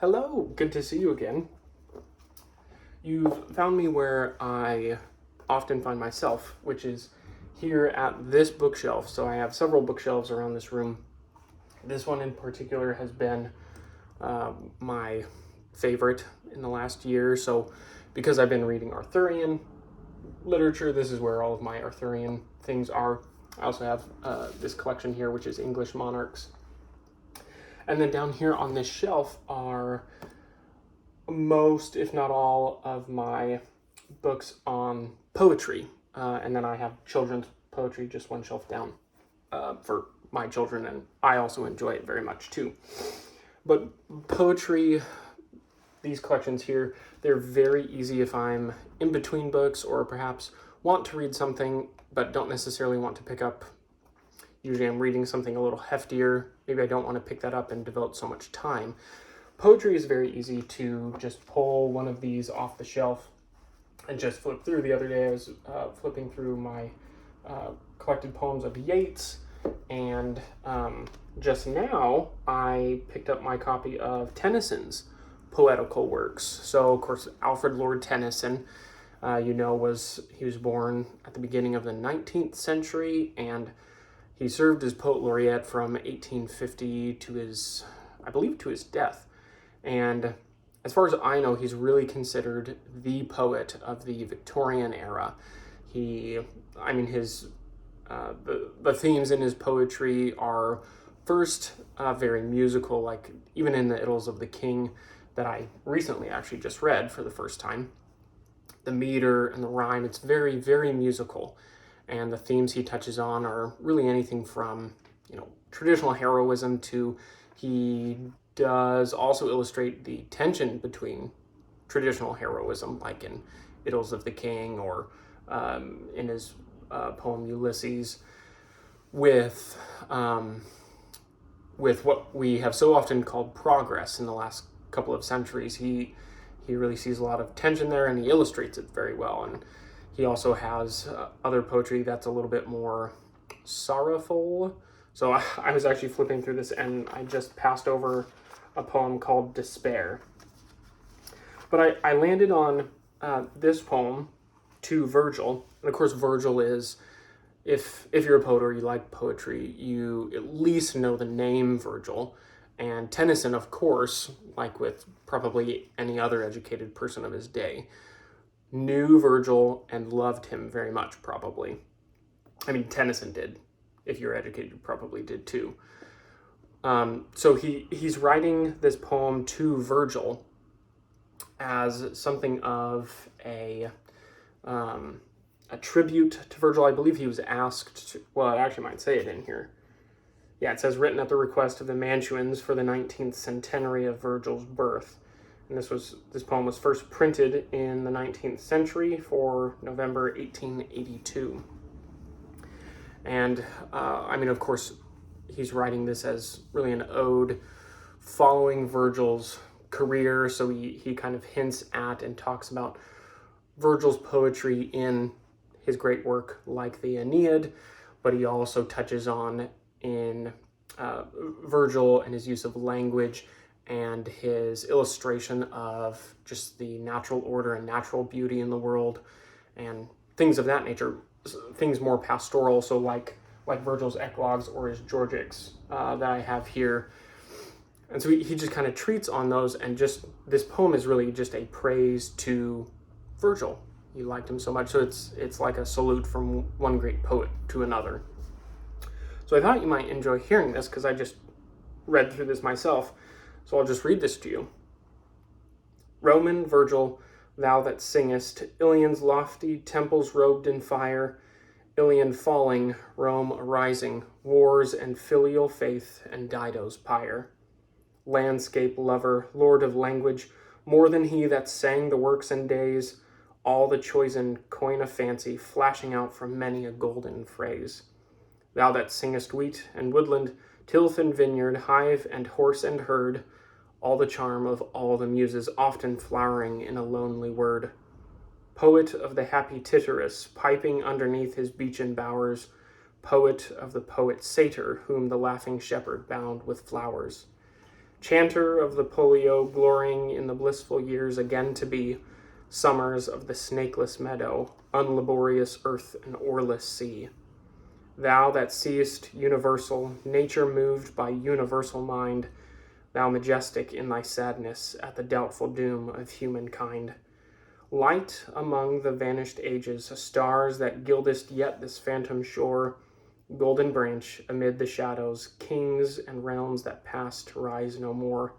Hello, good to see you again. You've found me where I often find myself, which is here at this bookshelf. So I have several bookshelves around this room. This one in particular has been my favorite in the last year. So because I've been reading Arthurian literature, this is where all of my Arthurian things are. I also have this collection here, which is English monarchs. And then down here on this shelf are most, if not all, of my books on poetry. And then I have children's poetry just one shelf down for my children, and I also enjoy it very much too. But poetry, these collections here, they're very easy if I'm in between books or perhaps want to read something but don't necessarily want to pick up. Usually I'm reading something a little heftier. Maybe I don't want to pick that up and devote so much time. Poetry is very easy to just pull one of these off the shelf and just flip through. The other day I was flipping through my collected poems of Yeats, and just now I picked up my copy of Tennyson's poetical works. So of course Alfred Lord Tennyson, he was born at the beginning of the 19th century, and he served as poet laureate from 1850 to his death. And as far as I know, he's really considered the poet of the Victorian era. The themes in his poetry are first very musical, like even in the Idylls of the King that I recently actually just read for the first time. The meter and the rhyme, it's very, very musical. And the themes he touches on are really anything from, traditional heroism to he does also illustrate the tension between traditional heroism, like in Idylls of the King or in his poem Ulysses, with what we have so often called progress in the last couple of centuries. He really sees a lot of tension there, and he illustrates it very well. And he also has other poetry that's a little bit more sorrowful. So I was actually flipping through this, and I just passed over a poem called Despair. But I landed on this poem to Virgil. And of course, Virgil is, if you're a poet or you like poetry, you at least know the name Virgil. And Tennyson, of course, like with probably any other educated person of his day, knew Virgil and loved him very much, probably. I mean, Tennyson did. If you're educated, you probably did too. So he's writing this poem to Virgil as something of a tribute to Virgil. I believe he was asked to, well, I actually might say it in here. Yeah, it says, written at the request of the Mantuans for the 19th centenary of Virgil's birth. And this poem was first printed in the 19th century for November 1882. And, of course, he's writing this as really an ode following Virgil's career. So he kind of hints at and talks about Virgil's poetry in his great work like the Aeneid, but he also touches on in Virgil and his use of language and his illustration of just the natural order and natural beauty in the world and things of that nature, things more pastoral, so like Virgil's eclogues or his Georgics that I have here. And so he just kind of treats on those, and just this poem is really just a praise to Virgil. He liked him so much, so it's like a salute from one great poet to another. So I thought you might enjoy hearing this because I just read through this myself. So I'll just read this to you. Roman Virgil, thou that singest, Ilion's lofty temples robed in fire, Ilion falling, Rome arising, wars and filial faith and Dido's pyre. Landscape lover, lord of language, more than he that sang the works and days, all the chosen coin of fancy flashing out from many a golden phrase. Thou that singest wheat and woodland, tilth and vineyard, hive and horse and herd, all the charm of all the muses often flowering in a lonely word. Poet of the happy Tityrus, piping underneath his beechen bowers, poet of the poet satyr, whom the laughing shepherd bound with flowers. chanter of the polio, glorying in the blissful years again to be, summers of the snakeless meadow, unlaborious earth and oarless sea. Thou that seest universal, nature moved by universal mind, thou majestic in thy sadness at the doubtful doom of humankind. Light among the vanished ages, stars that gildest yet this phantom shore, golden branch amid the shadows, kings and realms that passed rise no more.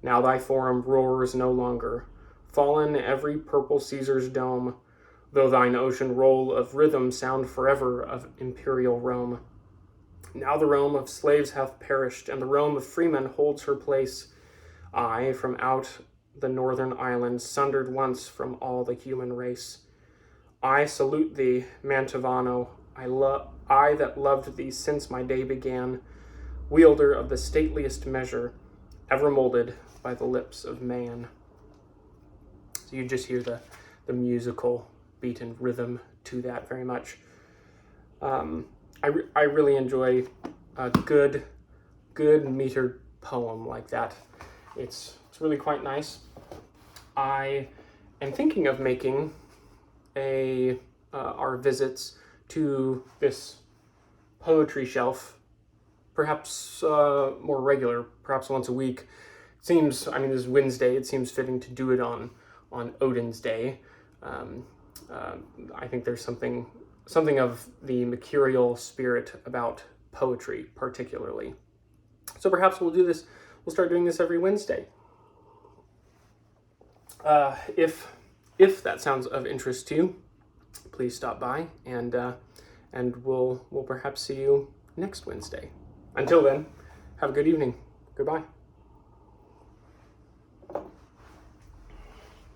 Now thy forum roars no longer, fallen every purple Caesar's dome, though thine ocean roll of rhythm sound forever of imperial Rome. Now the Rome of slaves hath perished, and the Rome of freemen holds her place. I, from out the northern islands, sundered once from all the human race. I salute thee, Mantovano, I that loved thee since my day began, wielder of the stateliest measure, ever molded by the lips of man. So you just hear the musical beat and rhythm to that very much. I really enjoy a good metered poem like that. It's really quite nice. I am thinking of making our visits to this poetry shelf perhaps more regular, perhaps once a week. It seems, this is Wednesday, it seems fitting to do it on Woden's Day. I think there's something of the mercurial spirit about poetry, particularly. So perhaps we'll start doing this every Wednesday. If that sounds of interest to you, please stop by, and we'll perhaps see you next Wednesday. Until then, have a good evening. Goodbye.